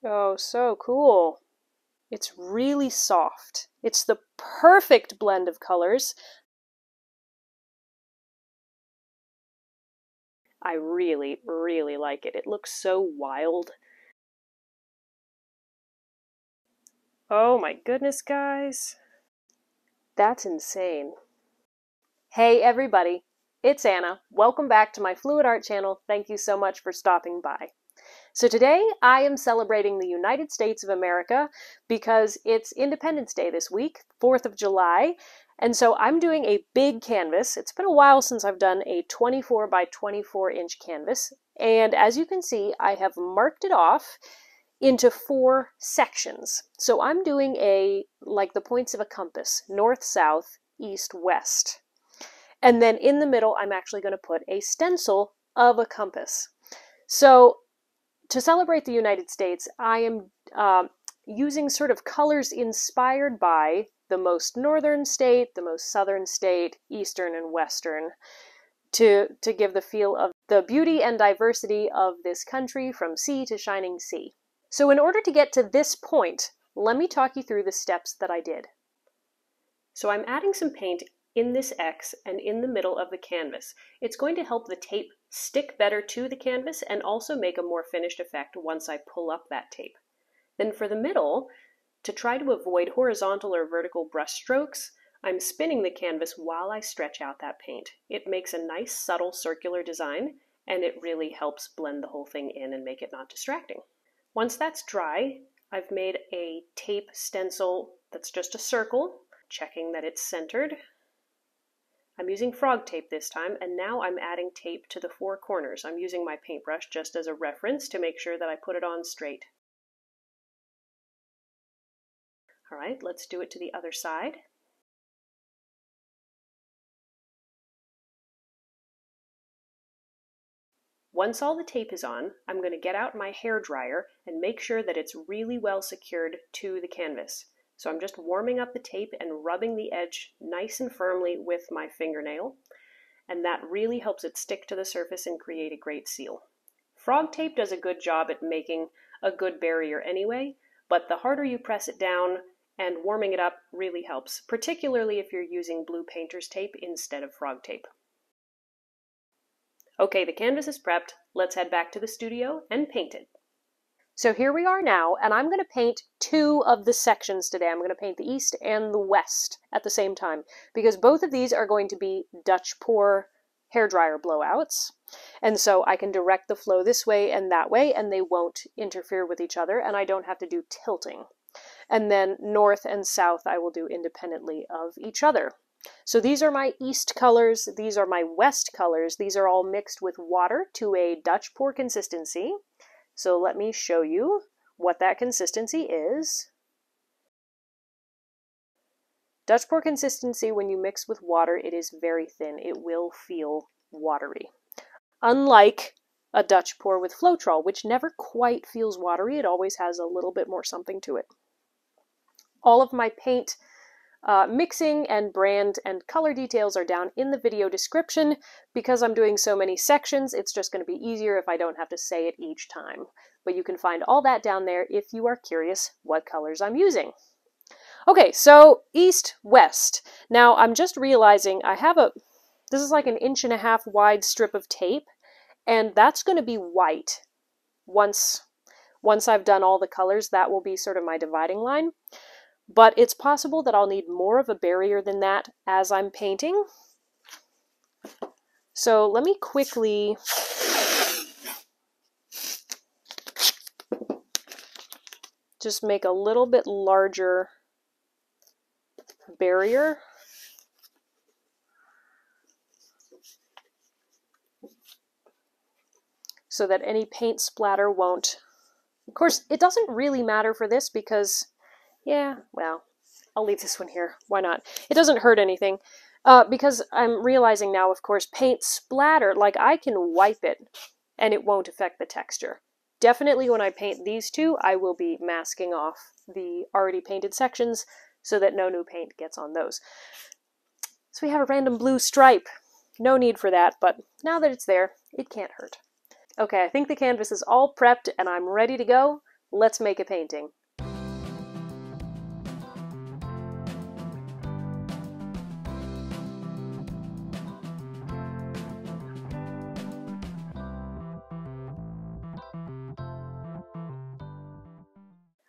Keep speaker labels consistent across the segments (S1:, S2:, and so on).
S1: Oh, so cool. It's really soft. It's the perfect blend of colors. I really, really like it. It looks so wild. Oh my goodness, guys. That's insane. Hey everybody, it's Anna. Welcome back to my Fluid Art channel. Thank you so much for stopping by. So today I am celebrating the United States of America because it's Independence Day this week, 4th of July, and so I'm doing a big canvas. It's been a while since I've done a 24 by 24 inch canvas, and as you can see, I have marked it off into 4 sections. So I'm doing like the points of a compass, north, south, east, west. And then in the middle, I'm actually going to put a stencil of a compass. So to celebrate the United States, I am using sort of colors inspired by the most northern state, the most southern state, eastern and western, to give the feel of the beauty and diversity of this country from sea to shining sea. So in order to get to this point, let me talk you through the steps that I did. So I'm adding some paint in this X and in the middle of the canvas. It's going to help the tape stick better to the canvas and also make a more finished effect once I pull up that tape. Then for the middle, to try to avoid horizontal or vertical brush strokes, I'm spinning the canvas while I stretch out that paint. It makes a nice subtle circular design, and it really helps blend the whole thing in and make it not distracting. Once that's dry, I've made a tape stencil that's just a circle, checking that it's centered. I'm using frog tape this time, and now I'm adding tape to the 4 corners. I'm using my paintbrush just as a reference to make sure that I put it on straight. All right, let's do it to the other side. Once all the tape is on, I'm going to get out my hairdryer and make sure that it's really well secured to the canvas. So I'm just warming up the tape and rubbing the edge nice and firmly with my fingernail, and that really helps it stick to the surface and create a great seal. Frog tape does a good job at making a good barrier anyway, but the harder you press it down and warming it up really helps, particularly if you're using blue painter's tape instead of frog tape. Okay, the canvas is prepped. Let's head back to the studio and paint it. So here we are now, and I'm going to paint 2 of the sections today. I'm going to paint the east and the west at the same time, because both of these are going to be Dutch pour hairdryer blowouts. And so I can direct the flow this way, and they won't interfere with each other, and I don't have to do tilting. And then north and south I will do independently of each other. So these are my east colors, these are my west colors. These are all mixed with water to a Dutch pour consistency. So let me show you what that consistency is. Dutch pour consistency, when you mix with water, it is very thin. It will feel watery. Unlike a Dutch pour with Floetrol, which never quite feels watery. It always has a little bit more something to it. All of my paint mixing and brand and color details are down in the video description. Because I'm doing so many sections, it's just going to be easier if I don't have to say it each time. But you can find all that down there if you are curious what colors I'm using. Okay, so east, west. Now I'm just realizing I have this is like an 1.5 inch wide strip of tape, and that's going to be white. Once I've done all the colors, that will be sort of my dividing line. But it's possible that I'll need more of a barrier than that as I'm painting. So let me quickly just make a little bit larger barrier. So that any paint splatter won't. Of course, it doesn't really matter for this because, yeah, well, I'll leave this one here. Why not? It doesn't hurt anything. Because I'm realizing now, of course, paint splatter, like I can wipe it and it won't affect the texture. Definitely when I paint these 2, I will be masking off the already painted sections so that no new paint gets on those. So we have a random blue stripe. No need for that, but now that it's there, it can't hurt. Okay, I think the canvas is all prepped and I'm ready to go. let's make a painting.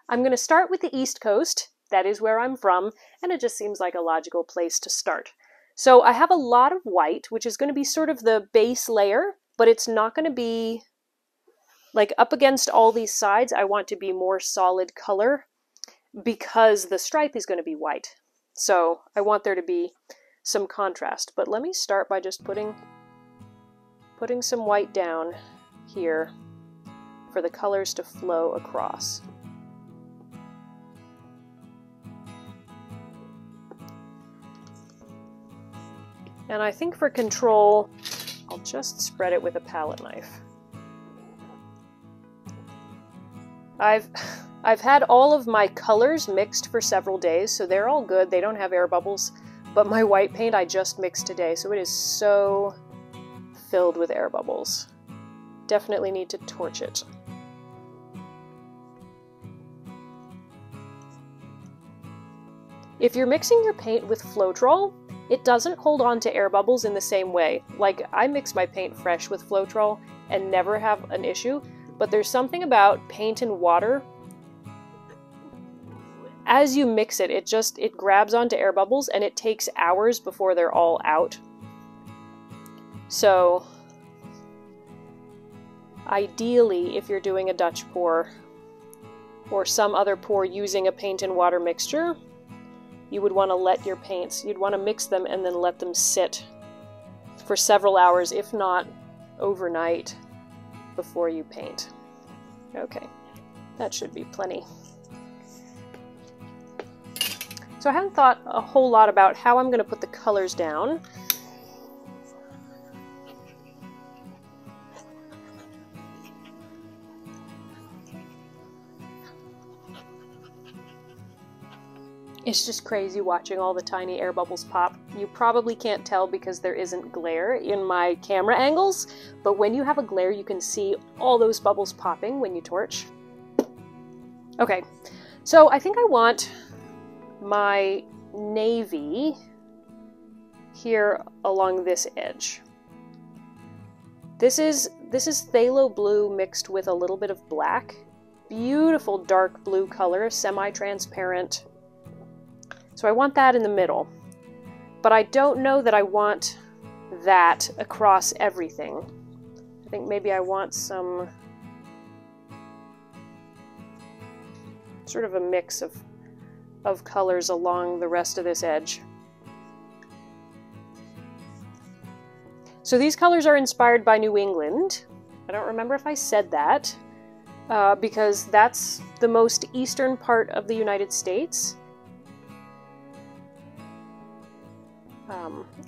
S1: I'm going to start with the East Coast. That is where I'm from, and it just seems like a logical place to start. So I have a lot of white, which is going to be sort of the base layer, but it's not going to be like up against all these sides. I want to be more solid color because the stripe is going to be white. So I want there to be some contrast. But let me start by just putting some white down here for the colors to flow across. And I think for control, I'll just spread it with a palette knife. I've had all of my colors mixed for several days, so they're all good. They don't have air bubbles, but my white paint I just mixed today, so it is so filled with air bubbles. Definitely need to torch it. If you're mixing your paint with Floetrol, it doesn't hold on to air bubbles in the same way. Like, I mix my paint fresh with Floetrol and never have an issue, but there's something about paint and water. As you mix it, it grabs onto air bubbles and it takes hours before they're all out. So, ideally, if you're doing a Dutch pour or some other pour using a paint and water mixture, you would want to let your paints, you'd want to mix them and then let them sit for several hours, if not overnight, before you paint. Okay, that should be plenty. So I haven't thought a whole lot about how I'm going to put the colors down. It's just crazy watching all the tiny air bubbles pop. You probably can't tell because there isn't glare in my camera angles, but when you have a glare, you can see all those bubbles popping when you torch. Okay, so I think I want my navy here along this edge. This is phthalo blue mixed with a little bit of black. Beautiful dark blue color, semi-transparent. So I want that in the middle, but I don't know that I want that across everything. I think maybe I want some sort of a mix of colors along the rest of this edge. So these colors are inspired by New England. I don't remember if I said that, because that's the most eastern part of the United States.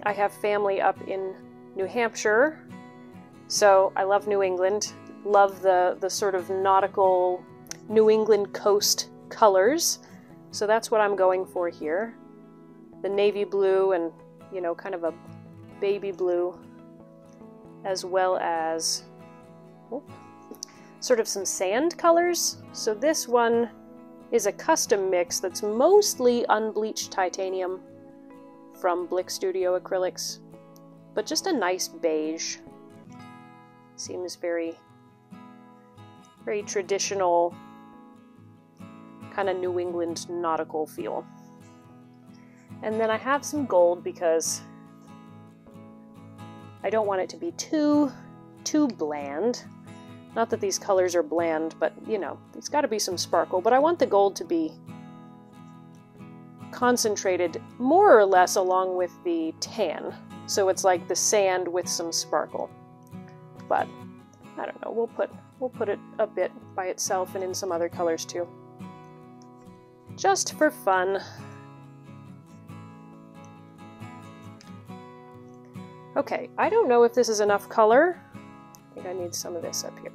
S1: I have family up in New Hampshire, so I love New England, love the sort of nautical New England coast colors, so that's what I'm going for here. The navy blue and, you know, kind of a baby blue, as well as sort of some sand colors. So this one is a custom mix that's mostly unbleached titanium from Blick Studio Acrylics, but just a nice beige. Seems very, very traditional, kind of New England nautical feel. And then I have some gold because I don't want it to be too bland. Not that these colors are bland, but you know, it's got to be some sparkle. But I want the gold to be concentrated more or less along with the tan, so it's like the sand with some sparkle. But I don't know, we'll put it a bit by itself and in some other colors too, just for fun. Okay, I don't know if this is enough color. I think I need some of this up here.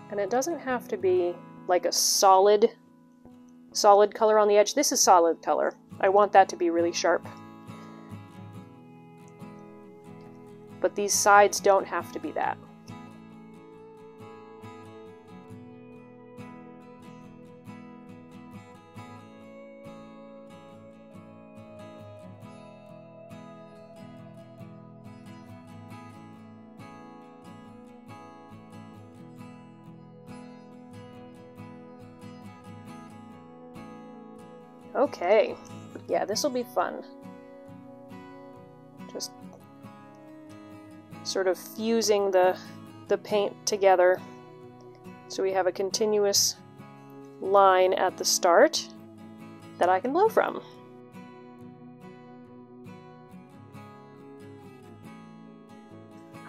S1: And it doesn't have to be like a solid color on the edge. This is solid color. I want that to be really sharp. but these sides don't have to be that. Okay, yeah, this will be fun. Just sort of fusing the paint together so we have a continuous line at the start that I can blow from.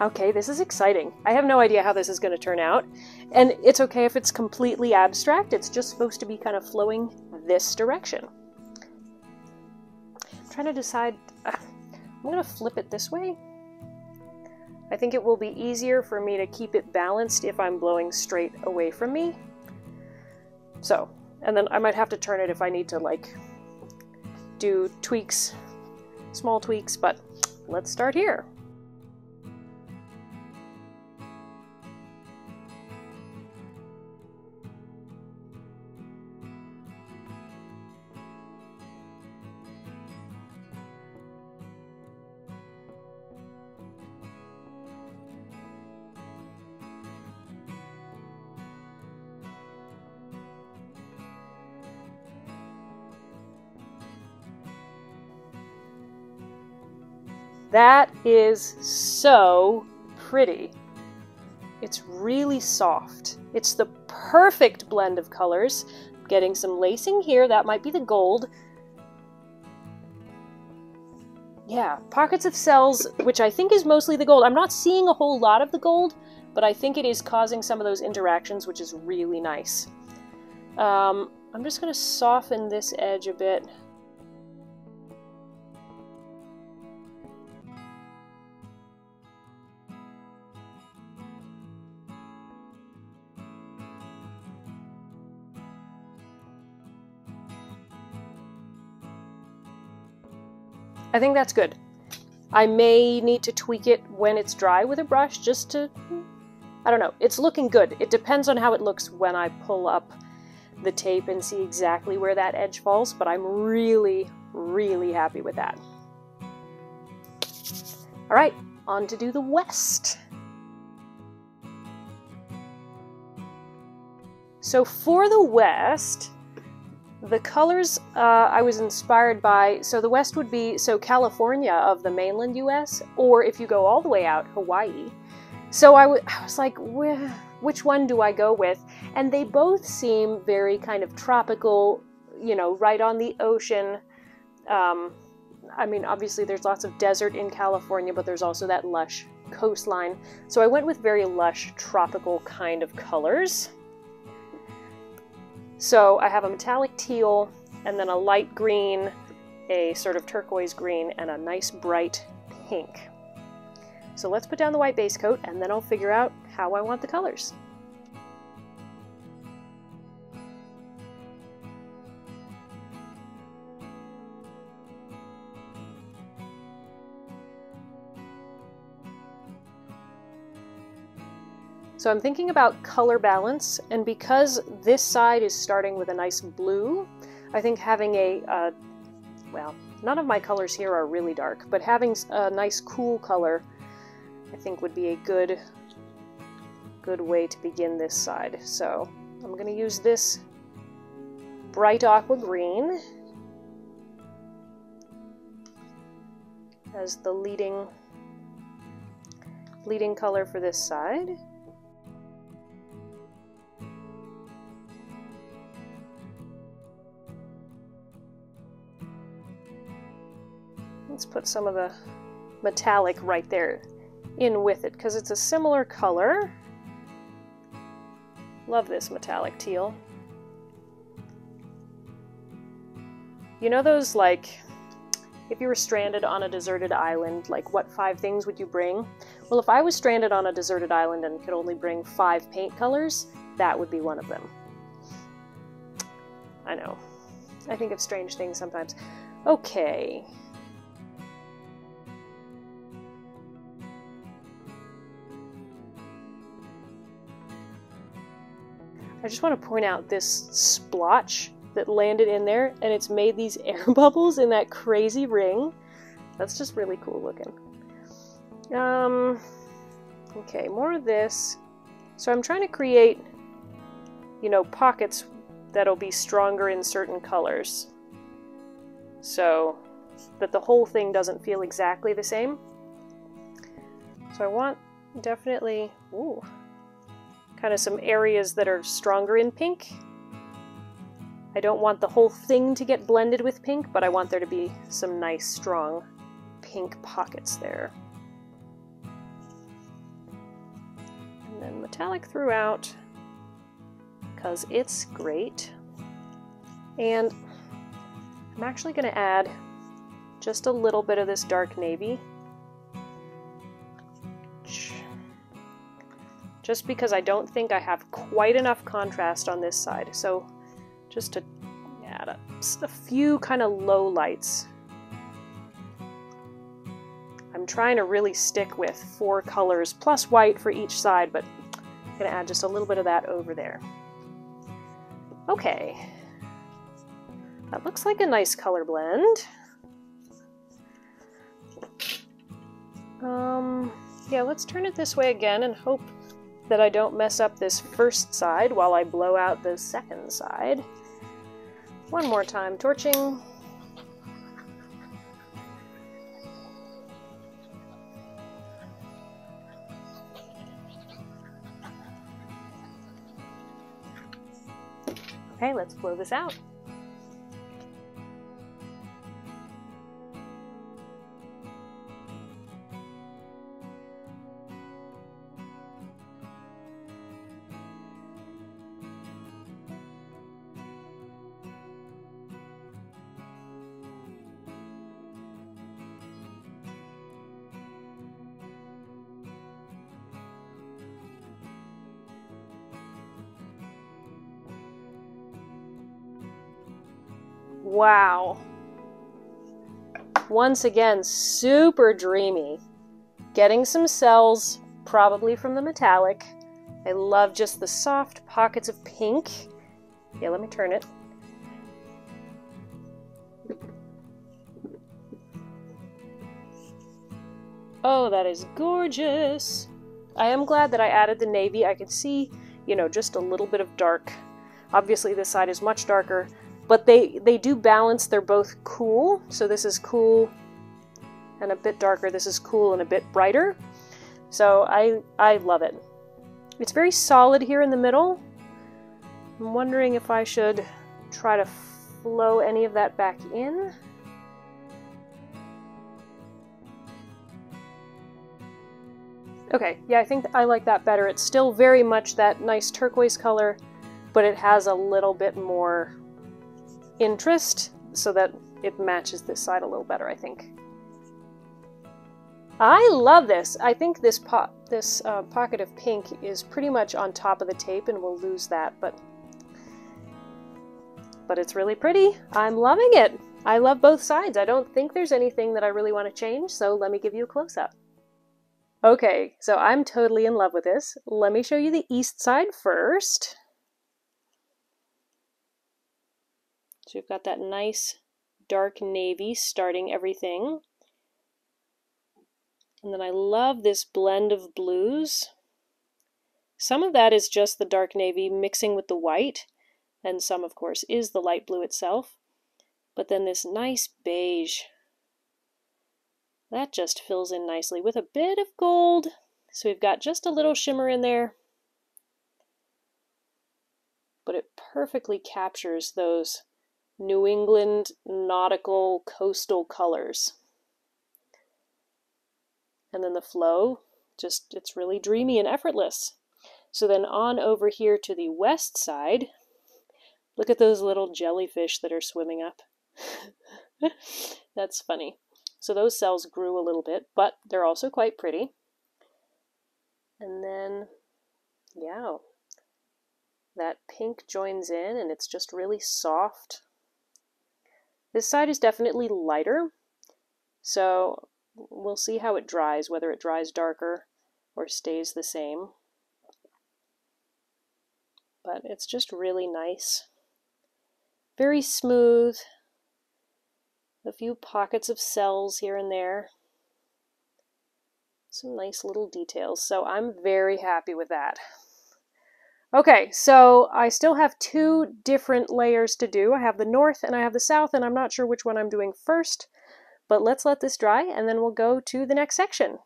S1: Okay, this is exciting. I have no idea how this is going to turn out, and it's okay if it's completely abstract. It's just supposed to be kind of flowing this direction. I'm trying to decide. I'm going to flip it this way. I think it will be easier for me to keep it balanced if I'm blowing straight away from me. So, and then I might have to turn it if I need to, like, do tweaks, small tweaks, but let's start here. That is so pretty. It's really soft. It's the perfect blend of colors. I'm getting some lacing here. That might be the gold. Yeah, pockets of cells, which I think is mostly the gold. I'm not seeing a whole lot of the gold, but I think it is causing some of those interactions, which is really nice. I'm just going to soften this edge a bit. I think that's good. I may need to tweak it when it's dry with a brush just to, I don't know, it's looking good. It depends on how it looks when I pull up the tape and see exactly where that edge falls, but I'm really, really happy with that. All right, on to do the west. So for the west, the colors I was inspired by, so the west would be, so California of the mainland US, or if you go all the way out, Hawaii. So I was like, which one do I go with? And they both seem very kind of tropical, you know, right on the ocean. I mean, obviously there's lots of desert in California, but there's also that lush coastline. So I went with very lush, tropical kind of colors. So I have a metallic teal, and then a light green, a sort of turquoise green, and a nice bright pink. So let's put down the white base coat, and then I'll figure out how I want the colors. So I'm thinking about color balance, and because this side is starting with a nice blue, I think having a, well, none of my colors here are really dark, but having a nice cool color, I think would be a good way to begin this side. So I'm going to use this bright aqua green as the leading color for this side. Let's put some of the metallic right there in with it, because it's a similar color. Love this metallic teal. You know those, like, if you were stranded on a deserted island, like, what 5 things would you bring? Well, if I was stranded on a deserted island and could only bring 5 paint colors, that would be one of them. I know. I think of strange things sometimes. I just want to point out this splotch that landed in there, and it's made these air bubbles in that crazy ring. That's just really cool looking. Okay, more of this. So I'm trying to create, you know, pockets that'll be stronger in certain colors, so that the whole thing doesn't feel exactly the same. So I want definitely, ooh, kind of some areas that are stronger in pink. I don't want the whole thing to get blended with pink, but I want there to be some nice, strong pink pockets there. And then metallic throughout, because it's great. And I'm actually going to add just a little bit of this dark navy. Just because I don't think I have quite enough contrast on this side. So just to add a few kind of low lights. I'm trying to really stick with 4 colors plus white for each side, but I'm going to add just a little bit of that over there. Okay. That looks like a nice color blend. Yeah, let's turn it this way again and hope that I don't mess up this first side while I blow out the second side. One more time, torching. Okay, let's blow this out. Wow. Once again, super dreamy. Getting some cells, probably from the metallic. I love just the soft pockets of pink. Yeah, let me turn it. Oh, that is gorgeous. I am glad that I added the navy. I could see, you know, just a little bit of dark. Obviously this side is much darker, but they do balance. They're both cool. So this is cool and a bit darker. This is cool and a bit brighter. So I love it. It's very solid here in the middle. I'm wondering if I should try to flow any of that back in. Okay, yeah, I think I like that better. It's still very much that nice turquoise color, but it has a little bit more interest so that it matches this side a little better, I think. I love this. I think this pocket of pink is pretty much on top of the tape, and we'll lose that, but it's really pretty. I'm loving it. I love both sides. I don't think there's anything that I really want to change, so let me give you a close-up. Okay, so I'm totally in love with this. Let me show you the east side first. So you've got that nice dark navy starting everything. And then I love this blend of blues. Some of that is just the dark navy mixing with the white, and some, of course, is the light blue itself. But then this nice beige. That just fills in nicely with a bit of gold. So we've got just a little shimmer in there. But it perfectly captures those New England nautical coastal colors. And then the flow, just, it's really dreamy and effortless. So then on over here to the west side, look at those little jellyfish that are swimming up. That's funny. So those cells grew a little bit, but they're also quite pretty. And then, yeah, that pink joins in and it's just really soft. This side is definitely lighter, so we'll see how it dries, whether it dries darker or stays the same. but it's just really nice. Very smooth. A few pockets of cells here and there. Some nice little details, so I'm very happy with that. Okay, so I still have two different layers to do. I have the north and I have the south, and I'm not sure which one I'm doing first, but let's let this dry and then we'll go to the next section.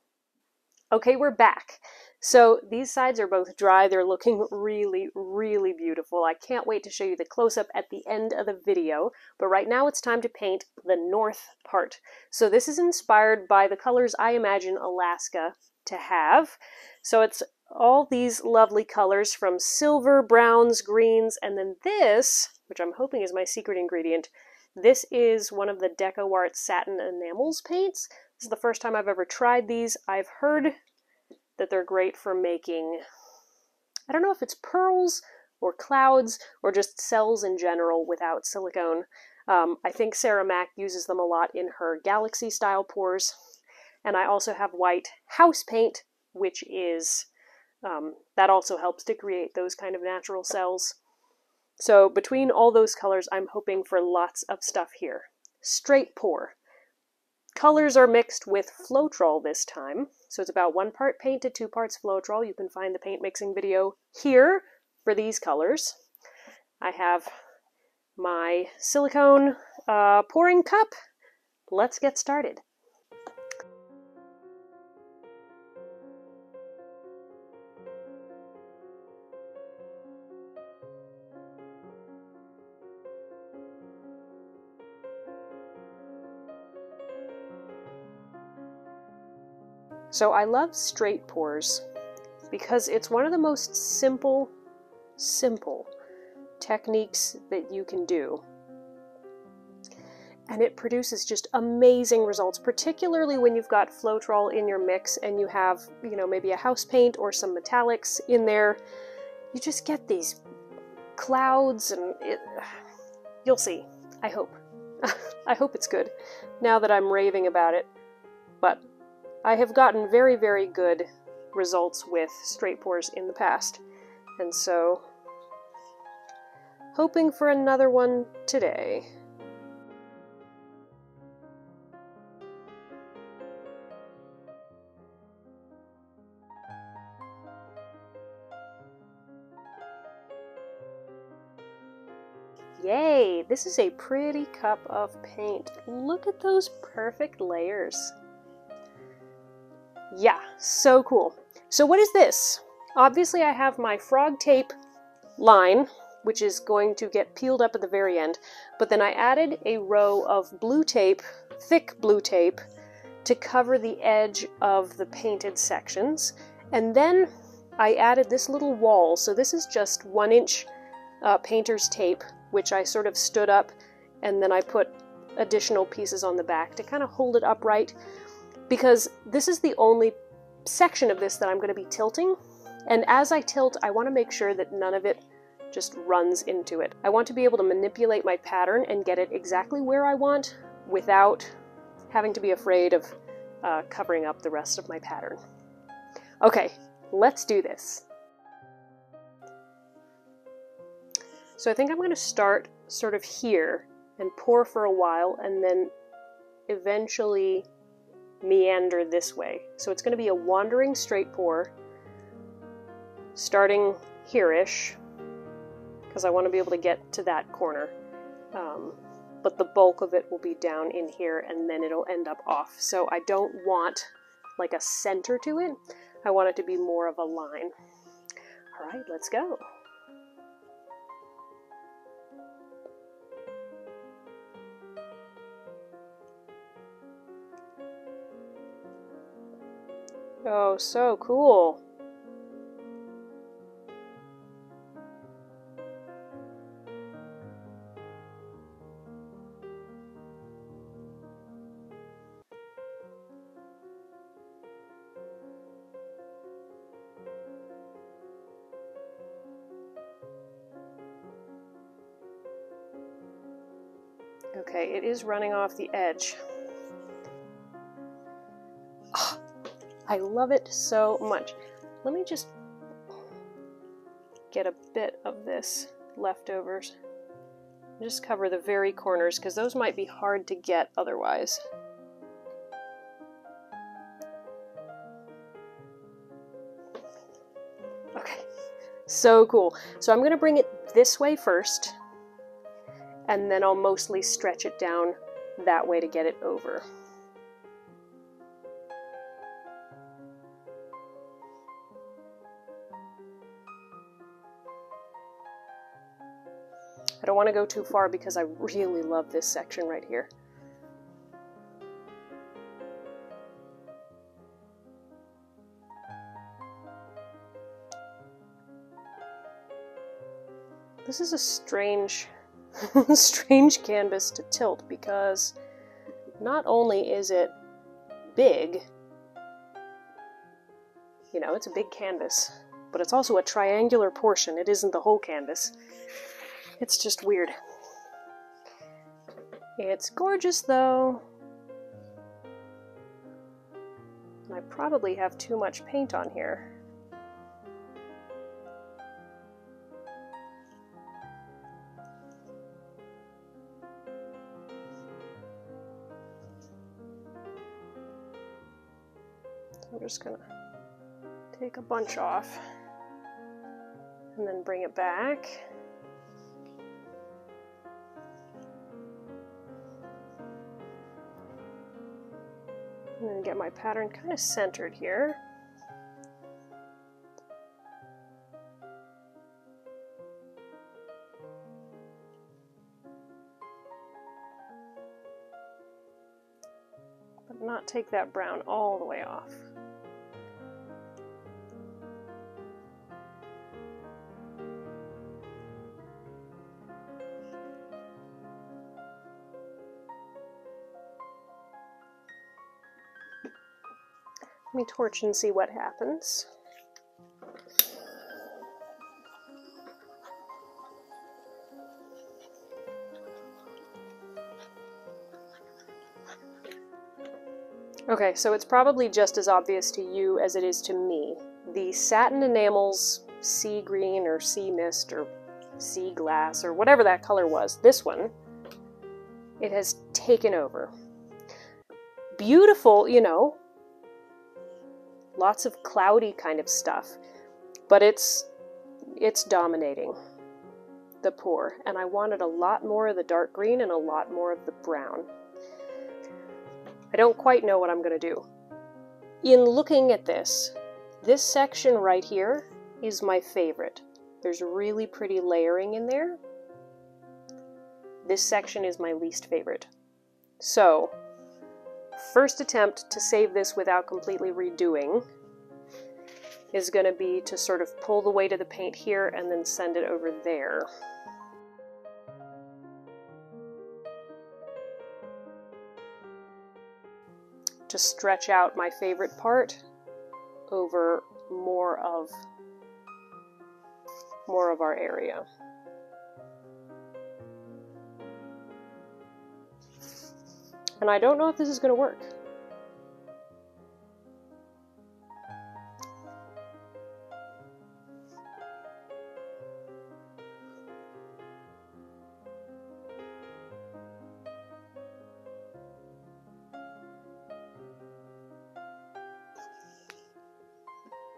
S1: Okay, we're back. So these sides are both dry. They're looking really, really beautiful. I can't wait to show you the close-up at the end of the video, but right now it's time to paint the north part. So this is inspired by the colors I imagine Alaska to have. So it's all these lovely colors from silver, browns, greens, and then this, which I'm hoping is my secret ingredient, this is one of the DecoArt Satin Enamels paints. This is the first time I've ever tried these. I've heard that they're great for making, I don't know if it's pearls or clouds or just cells in general without silicone. I think Sarah Mack uses them a lot in her Galaxy style pours. And I also have white house paint, which is, that also helps to create those kind of natural cells. So between all those colors, I'm hoping for lots of stuff here. Straight pour. Colors are mixed with Floetrol this time, so it's about 1 part paint to 2 parts Floetrol. You can find the paint mixing video here for these colors. I have my silicone pouring cup. Let's get started. So I love straight pours because it's one of the most simple techniques that you can do. And it produces just amazing results, particularly when you've got Floetrol in your mix and you have, you know, maybe a house paint or some metallics in there. You just get these clouds and you'll see. I hope. I hope it's good now that I'm raving about it. But I have gotten very, very good results with straight pours in the past, and so hoping for another one today. Yay! This is a pretty cup of paint. Look at those perfect layers. Yeah, so cool. So what is this? Obviously I have my frog tape line, which is going to get peeled up at the very end, but then I added a row of blue tape, thick blue tape, to cover the edge of the painted sections. And then I added this little wall. So this is just 1-inch painter's tape, which I sort of stood up, and then I put additional pieces on the back to kind of hold it upright, because this is the only section of this that I'm going to be tilting. And as I tilt, I want to make sure that none of it just runs into it. I want to be able to manipulate my pattern and get it exactly where I want without having to be afraid of covering up the rest of my pattern. Okay, let's do this. So I think I'm going to start sort of here and pour for a while and then eventually meander this way. So it's going to be a wandering straight pour, starting here-ish, because I want to be able to get to that corner. But the bulk of it will be down in here and then it'll end up off. So I don't want like a center to it. I want it to be more of a line. All right, let's go. Oh, so cool. Okay, it is running off the edge. Oh, I love it so much. Let me just get a bit of this leftovers. Just cover the very corners because those might be hard to get otherwise. Okay, so cool. So I'm going to bring it this way first, and then I'll mostly stretch it down that way to get it over. I don't want to go too far because I really love this section right here. This is a strange, strange canvas to tilt because not only is it big, you know, it's a big canvas, but it's also a triangular portion. It isn't the whole canvas. It's just weird. It's gorgeous though. And I probably have too much paint on here. So I'm just gonna take a bunch off and then bring it back. And then get my pattern kind of centered here. But not take that brown all the way off. Let me torch and see what happens. Okay, so it's probably just as obvious to you as it is to me. The satin enamel's sea green or sea mist or sea glass or whatever that color was, this one, it has taken over. Beautiful, you know, lots of cloudy kind of stuff, but it's dominating the pour, and I wanted a lot more of the dark green and a lot more of the brown. I don't quite know what I'm going to do. In looking at this section right here is my favorite. There's really pretty layering in there. This section is my least favorite. So, first attempt to save this without completely redoing is going to be to sort of pull the weight of the paint here and then send it over there. To stretch out my favorite part over more of our area. And I don't know if this is going to work.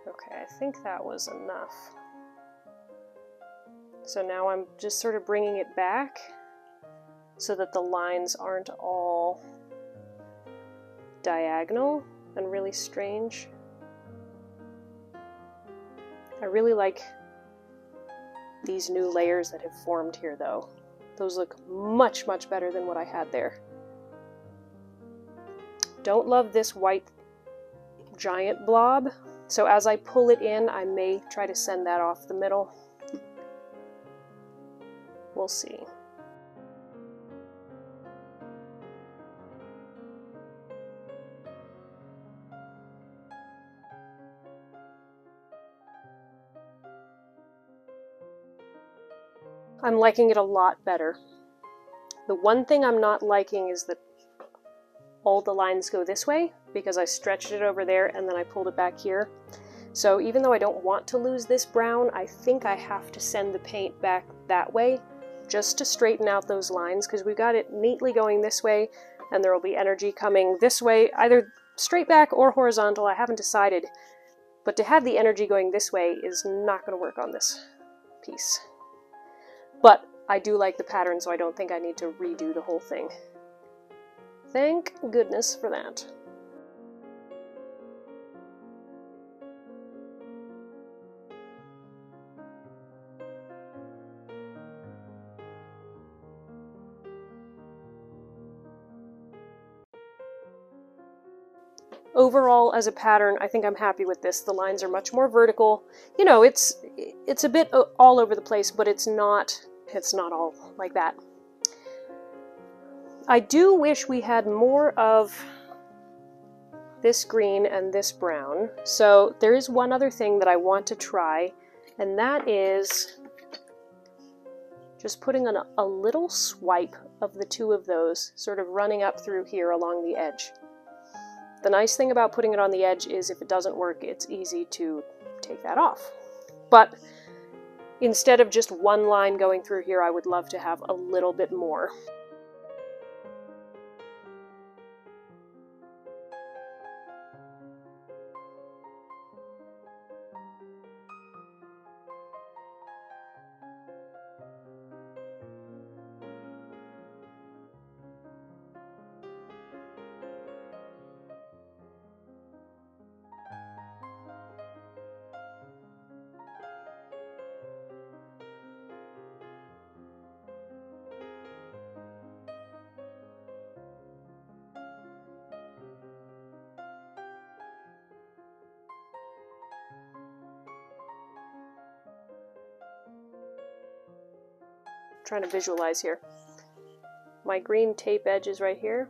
S1: Okay, I think that was enough. So now I'm just sort of bringing it back so that the lines aren't all diagonal and really strange. I really like these new layers that have formed here though. Those look much, much better than what I had there. Don't love this white giant blob, so as I pull it in, I may try to send that off the middle. We'll see. I'm liking it a lot better. The one thing I'm not liking is that all the lines go this way because I stretched it over there and then I pulled it back here. So even though I don't want to lose this brown, I think I have to send the paint back that way just to straighten out those lines, because we've got it neatly going this way, and there will be energy coming this way, either straight back or horizontal. I haven't decided, but to have the energy going this way is not going to work on this piece. But I do like the pattern, so I don't think I need to redo the whole thing. Thank goodness for that. Overall, as a pattern, I think I'm happy with this. The lines are much more vertical. You know, it's a bit all over the place, but it's not all like that. I do wish we had more of this green and this brown. So there is one other thing that I want to try, and that is just putting on a little swipe of the two of those, sort of running up through here along the edge. The nice thing about putting it on the edge is if it doesn't work, it's easy to take that off. But instead of just one line going through here, I would love to have a little bit more. Trying to visualize here. My green tape edge is right here,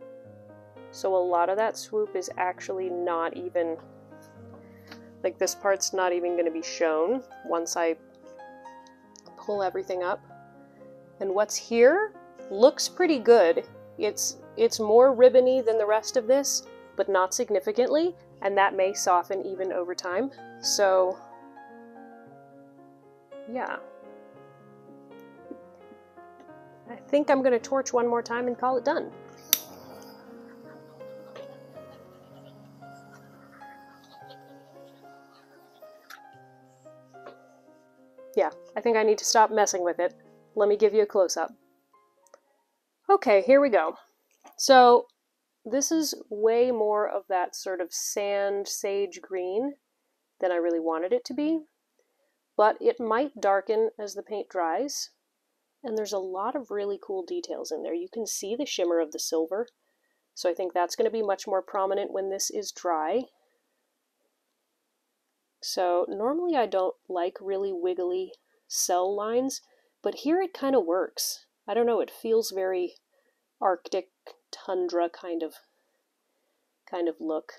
S1: so a lot of that swoop is actually not even, like this part's not even going to be shown once I pull everything up. And what's here looks pretty good. It's more ribbony than the rest of this, but not significantly, and that may soften even over time. So yeah. I think I'm going to torch one more time and call it done. Yeah, I think I need to stop messing with it. Let me give you a close-up. Okay, here we go. So this is way more of that sort of sand sage green than I really wanted it to be, but it might darken as the paint dries. And there's a lot of really cool details in there. You can see the shimmer of the silver. So I think that's going to be much more prominent when this is dry. So normally I don't like really wiggly cell lines, but here it kind of works. I don't know, it feels very Arctic tundra kind of look.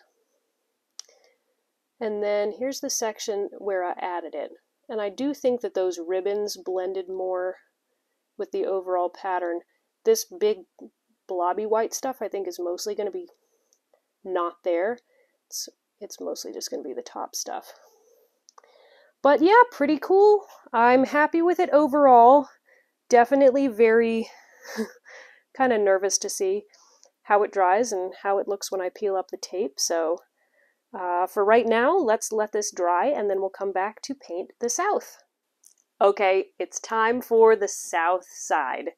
S1: And then here's the section where I added it. And I do think that those ribbons blended more with the overall pattern. This big blobby white stuff I think is mostly going to be not there. It's mostly just going to be the top stuff. But yeah, pretty cool. I'm happy with it overall. Definitely very kind of nervous to see how it dries and how it looks when I peel up the tape. So for right now, let's let this dry and then we'll come back to paint the south. Okay, it's time for the south side.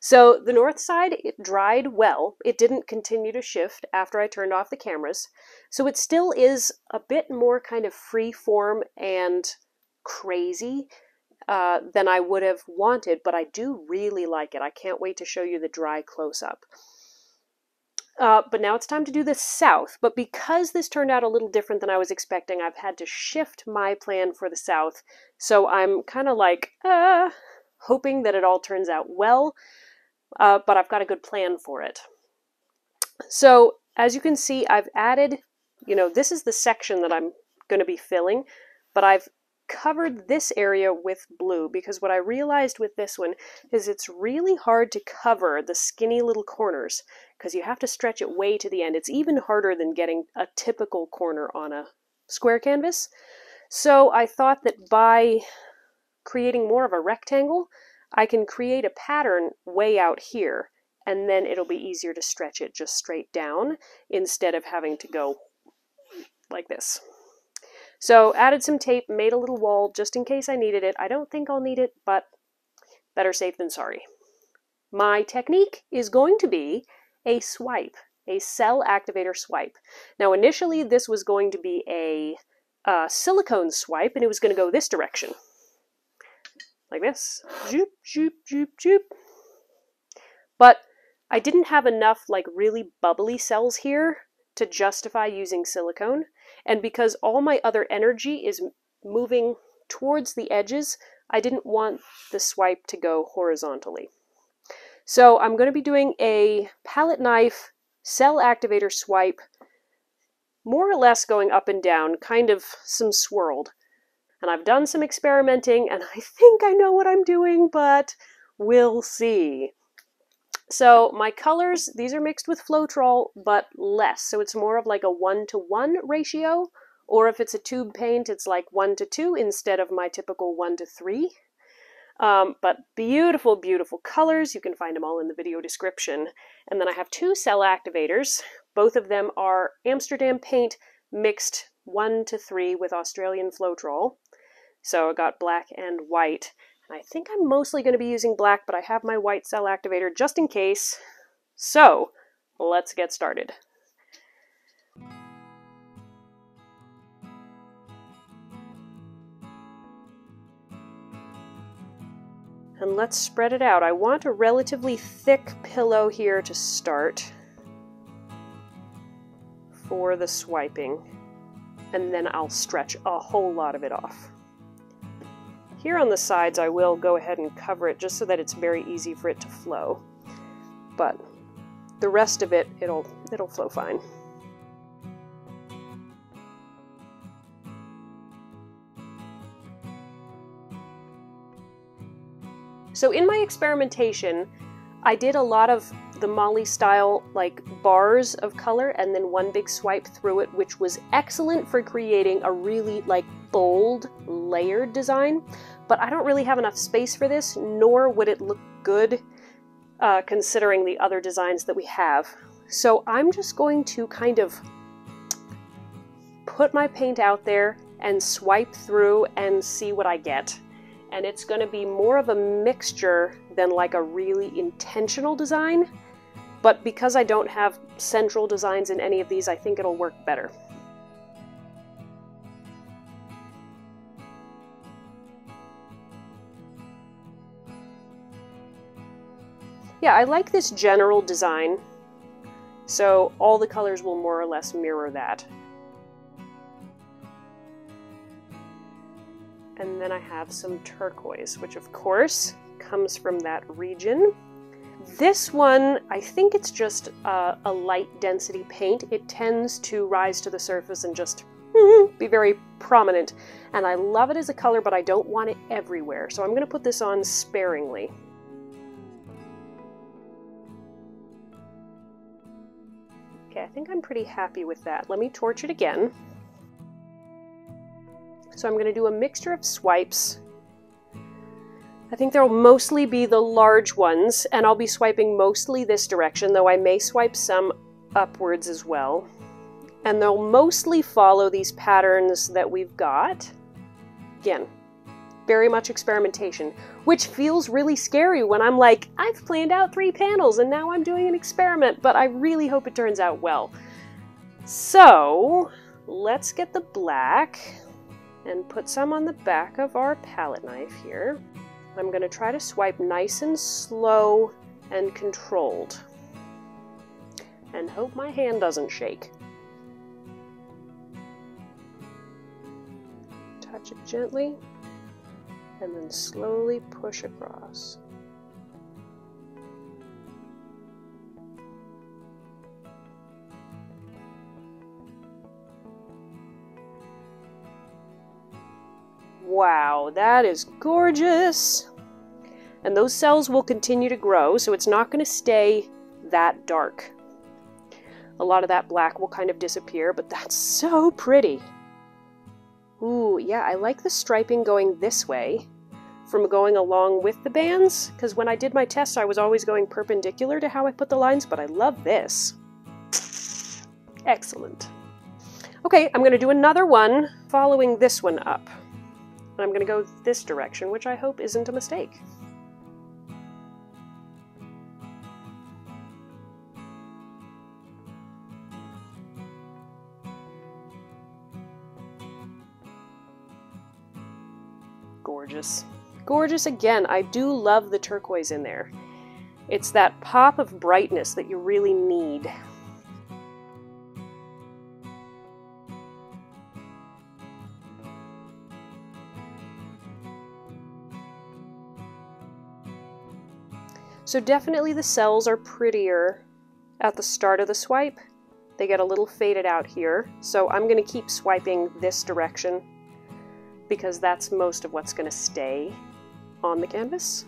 S1: So the north side, it dried well. It didn't continue to shift after I turned off the cameras. So it still is a bit more kind of free form and crazy than I would have wanted, but I do really like it. I can't wait to show you the dry close-up. But now it's time to do the south. But because this turned out a little different than I was expecting, I've had to shift my plan for the south. So I'm kind of like, hoping that it all turns out well, but I've got a good plan for it. So as you can see, I've added, this is the section that I'm going to be filling, but I've covered this area with blue because what I realized with this one is it's really hard to cover the skinny little corners because you have to stretch it way to the end. It's even harder than getting a typical corner on a square canvas. So I thought that by creating more of a rectangle, I can create a pattern way out here, and then it'll be easier to stretch it just straight down instead of having to go like this. So added some tape, made a little wall just in case I needed it. I don't think I'll need it, but better safe than sorry. My technique is going to be a swipe, a cell activator swipe. Now initially this was going to be a silicone swipe, and it was going to go this direction. Like this. Zoop, zoop, zoop, zoop. But I didn't have enough like really bubbly cells here to justify using silicone. And because all my other energy is moving towards the edges, I didn't want the swipe to go horizontally. So I'm going to be doing a palette knife cell activator swipe, more or less going up and down, kind of some swirled. And I've done some experimenting, and I think I know what I'm doing, but we'll see. So my colors, these are mixed with Floetrol, but less. So it's more of like a 1-to-1 ratio, or if it's a tube paint, it's like 1-to-2 instead of my typical 1-to-3. But beautiful, beautiful colors. You can find them all in the video description. And then I have 2 cell activators. Both of them are Amsterdam paint mixed 1-to-3 with Australian Floetrol. So I got black and white. I think I'm mostly going to be using black, but I have my white cell activator just in case. So let's get started. And let's spread it out. I want a relatively thick pillow here to start for the swiping, and then I'll stretch a whole lot of it off. Here on the sides I will go ahead and cover it just so that it's very easy for it to flow, but the rest of it, it'll flow fine. So in my experimentation, I did a lot of the Molly style like bars of color and then one big swipe through it, which was excellent for creating a really like bold layered design. But I don't really have enough space for this, nor would it look good considering the other designs that we have. So I'm just going to kind of put my paint out there and swipe through and see what I get. And it's going to be more of a mixture than like a really intentional design. But because I don't have central designs in any of these, I think it'll work better. Yeah, I like this general design, so all the colors will more or less mirror that. And then I have some turquoise, which of course comes from that region. This one, I think it's just a light density paint. It tends to rise to the surface and just be very prominent. And I love it as a color, but I don't want it everywhere. So I'm going to put this on sparingly. Okay, I think I'm pretty happy with that. Let me torch it again. So I'm going to do a mixture of swipes. I think there will mostly be the large ones, and I'll be swiping mostly this direction, though I may swipe some upwards as well. And they'll mostly follow these patterns that we've got. Again, very much experimentation, which feels really scary when I'm like, I've planned out 3 panels and now I'm doing an experiment, but I really hope it turns out well. So let's get the black and put some on the back of our palette knife here. I'm going to try to swipe nice and slow and controlled, and hope my hand doesn't shake. Touch it gently, and then slowly push across. Wow, that is gorgeous! And those cells will continue to grow, so it's not going to stay that dark. A lot of that black will kind of disappear, but that's so pretty! Ooh, yeah, I like the striping going this way from going along with the bands, because when I did my test I was always going perpendicular to how I put the lines, but I love this. Excellent. Okay, I'm going to do another one following this one up. And I'm going to go this direction, which I hope isn't a mistake. Gorgeous. Gorgeous again. I do love the turquoise in there. It's that pop of brightness that you really need. So definitely the cells are prettier at the start of the swipe. They get a little faded out here. So I'm going to keep swiping this direction because that's most of what's going to stay on the canvas.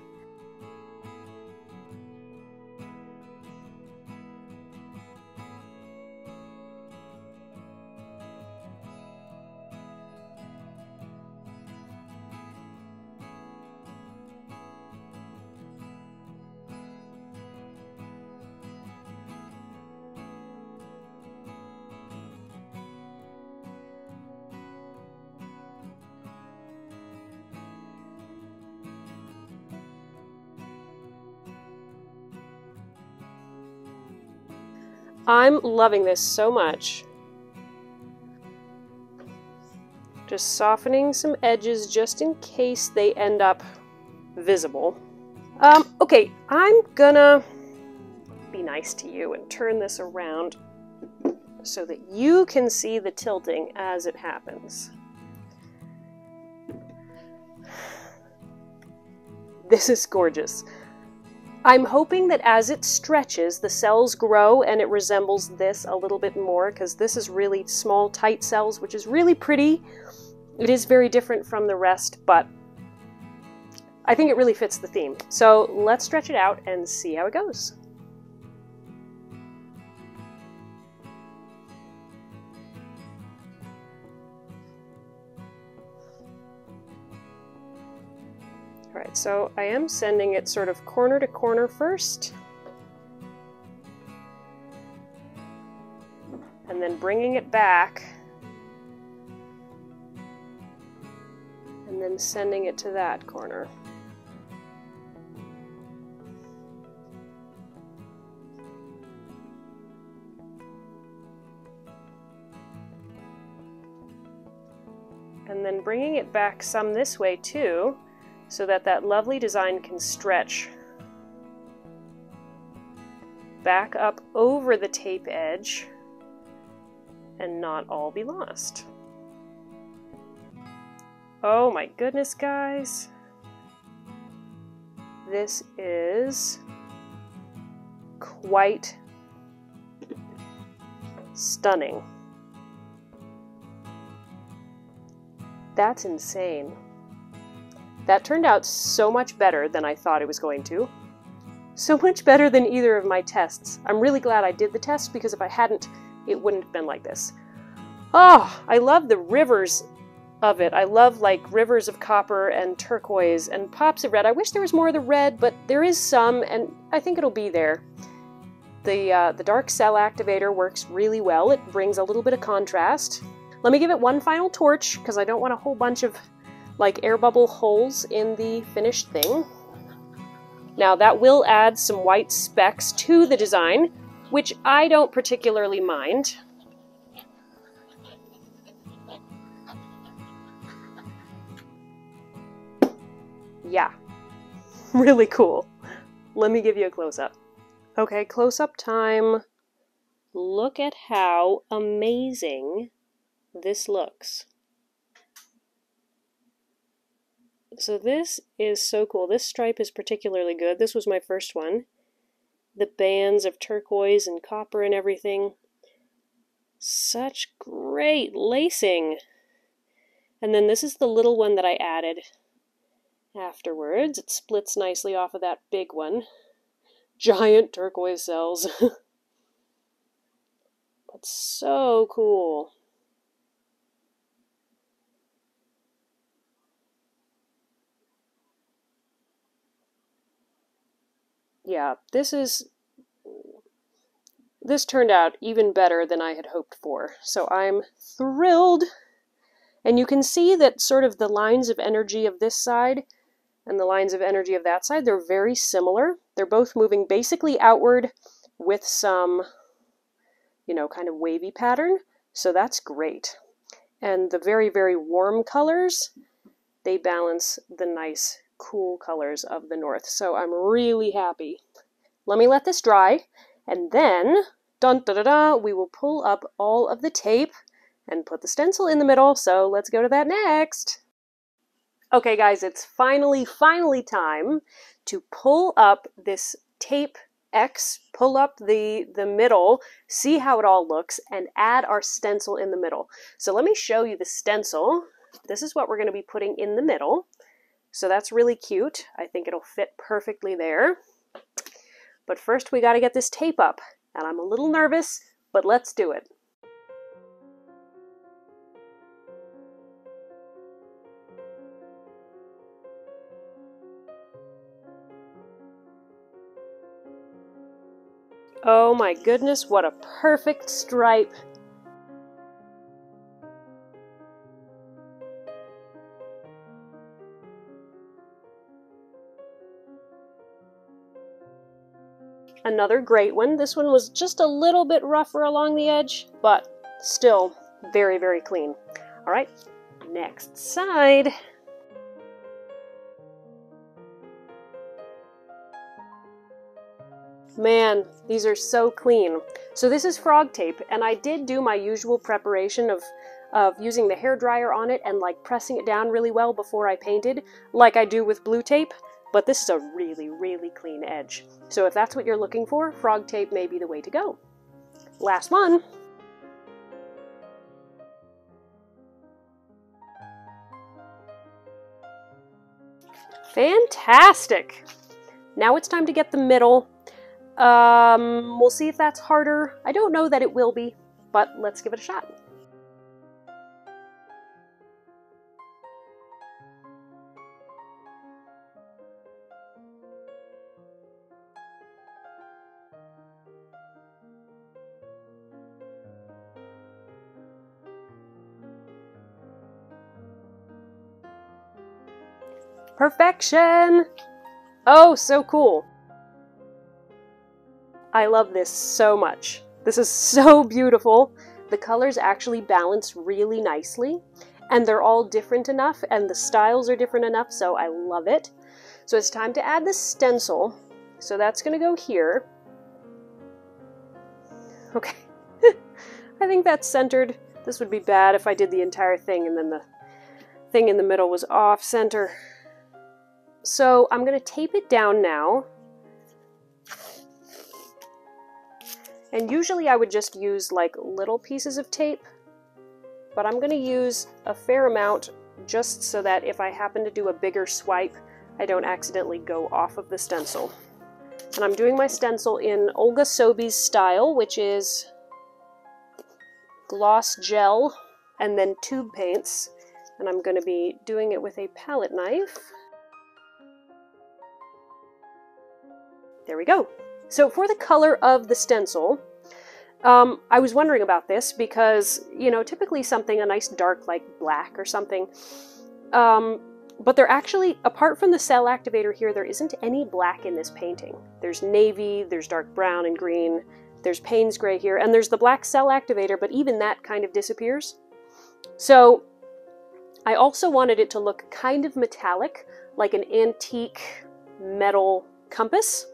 S1: I'm loving this so much. Just softening some edges just in case they end up visible. Okay, I'm gonna be nice to you and turn this around so that you can see the tilting as it happens. This is gorgeous. I'm hoping that as it stretches, the cells grow and it resembles this a little bit more, because this is really small, tight cells, which is really pretty. It is very different from the rest, but I think it really fits the theme. So let's stretch it out and see how it goes. Alright, so I am sending it sort of corner to corner first, and then bringing it back, and then sending it to that corner. And then bringing it back some this way too, so that that lovely design can stretch back up over the tape edge and not all be lost. Oh my goodness, guys. This is quite stunning. That's insane. That turned out so much better than I thought it was going to. So much better than either of my tests. I'm really glad I did the test, because if I hadn't, it wouldn't have been like this. Oh, I love the rivers of it. I love like rivers of copper and turquoise and pops of red. I wish there was more of the red, but there is some, and I think it'll be there. The dark cell activator works really well. It brings a little bit of contrast. Let me give it one final torch, because I don't want a whole bunch of like air bubble holes in the finished thing. Now that will add some white specks to the design, which I don't particularly mind. Yeah, really cool. Let me give you a close-up. Okay, close-up time. Look at how amazing this looks. So this is so cool. This stripe is particularly good. This was my first one. The bands of turquoise and copper and everything. Such great lacing. And then this is the little one that I added afterwards. It splits nicely off of that big one. Giant turquoise cells. That's so cool. Yeah, this turned out even better than I had hoped for. So I'm thrilled. And you can see that sort of the lines of energy of this side and the lines of energy of that side, they're very similar. They're both moving basically outward with some, you know, kind of wavy pattern. So that's great. And the very, very warm colors, they balance the nice, cool colors of the north. So I'm really happy. Let me let this dry, and then, dun da da da, we will pull up all of the tape and put the stencil in the middle. So let's go to that next. Okay guys, it's finally time to pull up this tape X, pull up the middle, see how it all looks, and add our stencil in the middle. So let me show you the stencil. This is what we're going to be putting in the middle. So that's really cute. I think it'll fit perfectly there. But first we got to get this tape up, and I'm a little nervous, but let's do it. Oh my goodness, what a perfect stripe. Another great one. This one was just a little bit rougher along the edge, but still very, very clean. All right, next side. Man, these are so clean. So this is frog tape, and I did do my usual preparation of using the hairdryer on it and like pressing it down really well before I painted, like I do with blue tape, but this is a really, really clean edge. So if that's what you're looking for, frog tape may be the way to go. Last one. Fantastic! Now it's time to get the middle. We'll see if that's harder. I don't know that it will be, but let's give it a shot. Perfection! Oh, so cool. I love this so much. This is so beautiful. The colors actually balance really nicely, and they're all different enough, and the styles are different enough, so I love it. So it's time to add the stencil. So that's gonna go here. Okay. I think that's centered. This would be bad if I did the entire thing and then the thing in the middle was off center. So I'm gonna tape it down now. And usually I would just use like little pieces of tape, but I'm gonna use a fair amount just so that if I happen to do a bigger swipe, I don't accidentally go off of the stencil. And I'm doing my stencil in Olga Sobie's style, which is gloss gel and then tube paints. And I'm gonna be doing it with a palette knife. There we go. So for the color of the stencil, I was wondering about this because, you know, typically something, a nice dark like black or something, but there actually, apart from the cell activator here, there isn't any black in this painting. There's navy, there's dark brown and green, there's Payne's gray here, and there's the black cell activator, but even that kind of disappears. So I also wanted it to look kind of metallic, like an antique metal compass.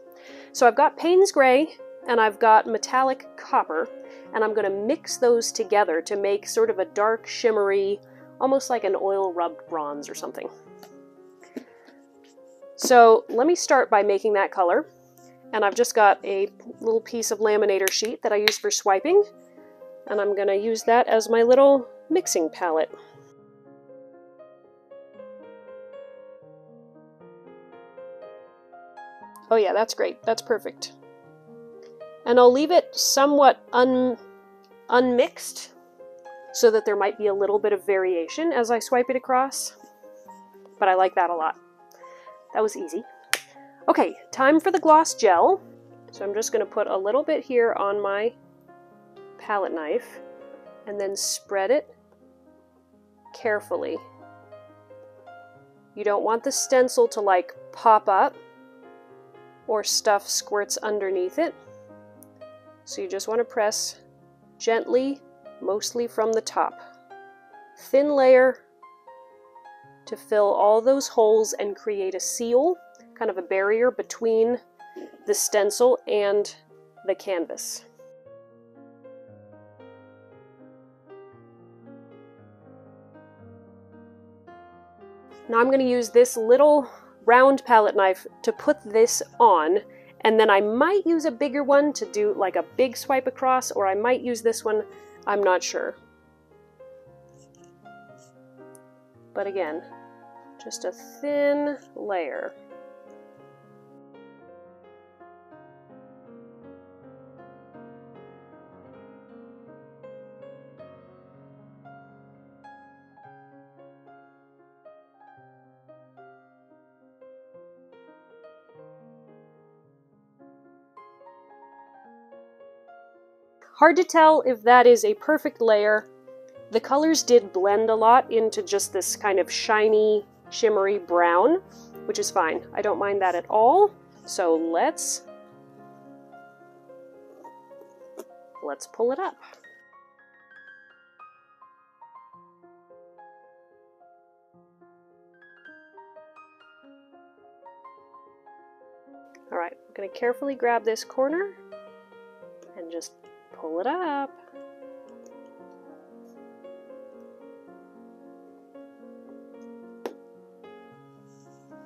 S1: So I've got Payne's gray and I've got metallic copper, and I'm going to mix those together to make sort of a dark, shimmery, almost like an oil-rubbed bronze or something. So let me start by making that color, and I've just got a little piece of laminator sheet that I use for swiping, and I'm going to use that as my little mixing palette. Oh yeah, that's great. That's perfect. And I'll leave it somewhat unmixed so that there might be a little bit of variation as I swipe it across. But I like that a lot. That was easy. Okay, time for the gloss gel. So I'm just going to put a little bit here on my palette knife and then spread it carefully. You don't want the stencil to like pop up or stuff squirts underneath it. So you just want to press gently, mostly from the top. Thin layer to fill all those holes and create a seal, kind of a barrier between the stencil and the canvas. Now I'm going to use this little round palette knife to put this on, and then I might use a bigger one to do like a big swipe across, or I might use this one, I'm not sure. But again, just a thin layer. Hard to tell if that is a perfect layer. The colors did blend a lot into just this kind of shiny, shimmery brown, which is fine. I don't mind that at all. So let's pull it up. All right, I'm going to carefully grab this corner and just pull it up.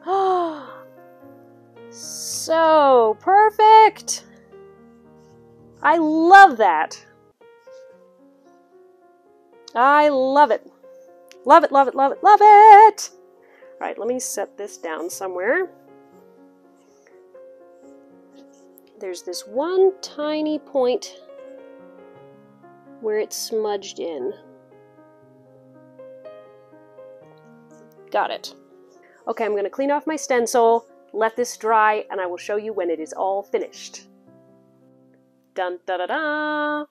S1: Oh, so perfect! I love that. I love it. Love it, love it, love it, love it! All right, let me set this down somewhere. There's this one tiny point where it's smudged in. Got it. Okay, I'm going to clean off my stencil, let this dry, and I will show you when it is all finished. Dun da da da!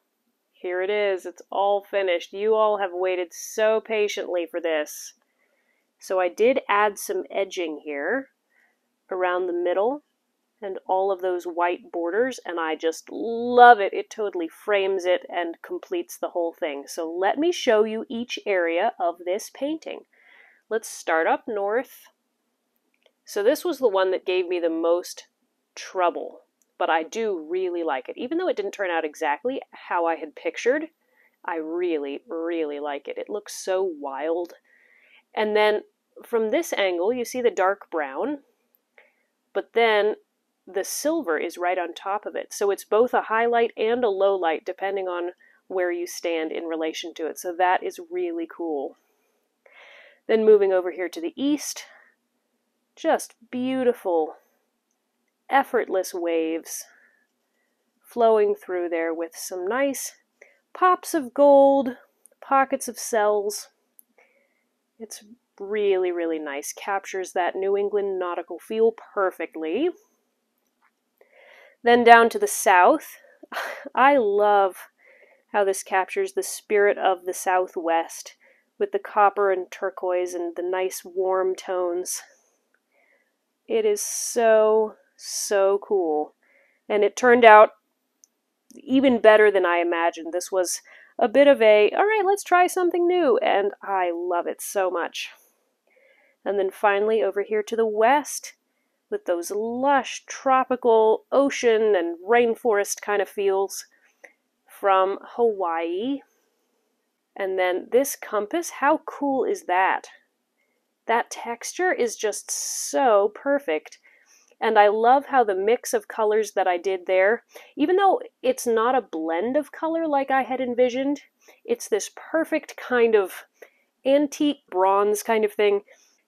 S1: Here it is, it's all finished. You all have waited so patiently for this. So I did add some edging here around the middle and all of those white borders, and I just love it. It totally frames it and completes the whole thing. So let me show you each area of this painting. Let's start up north. So this was the one that gave me the most trouble, but I do really like it. Even though it didn't turn out exactly how I had pictured, I really, really like it. It looks so wild. And then from this angle, you see the dark brown, but then the silver is right on top of it. So it's both a highlight and a low light depending on where you stand in relation to it. So that is really cool. Then moving over here to the east, just beautiful, effortless waves flowing through there with some nice pops of gold, pockets of cells. It's really, really nice. Captures that New England nautical feel perfectly. Then down to the south, I love how this captures the spirit of the Southwest with the copper and turquoise and the nice warm tones. It is so, so cool. And it turned out even better than I imagined. This was a bit of a, all right, let's try something new, and I love it so much. And then finally over here to the west, with those lush tropical ocean and rainforest kind of feels from Hawaii. And then this compass, how cool is that? That texture is just so perfect. And I love how the mix of colors that I did there, even though it's not a blend of color like I had envisioned, it's this perfect kind of antique bronze kind of thing.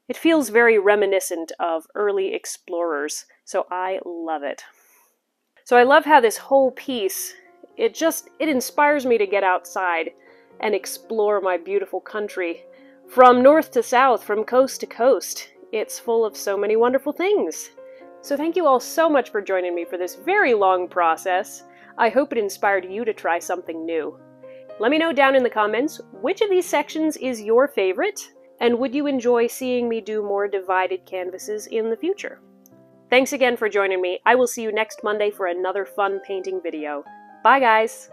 S1: It feels very reminiscent of early explorers, so I love it. So I love how this whole piece, it inspires me to get outside and explore my beautiful country from north to south, from coast to coast. It's full of so many wonderful things. So thank you all so much for joining me for this very long process. I hope it inspired you to try something new. Let me know down in the comments which of these sections is your favorite, and would you enjoy seeing me do more divided canvases in the future? Thanks again for joining me. I will see you next Monday for another fun painting video. Bye guys!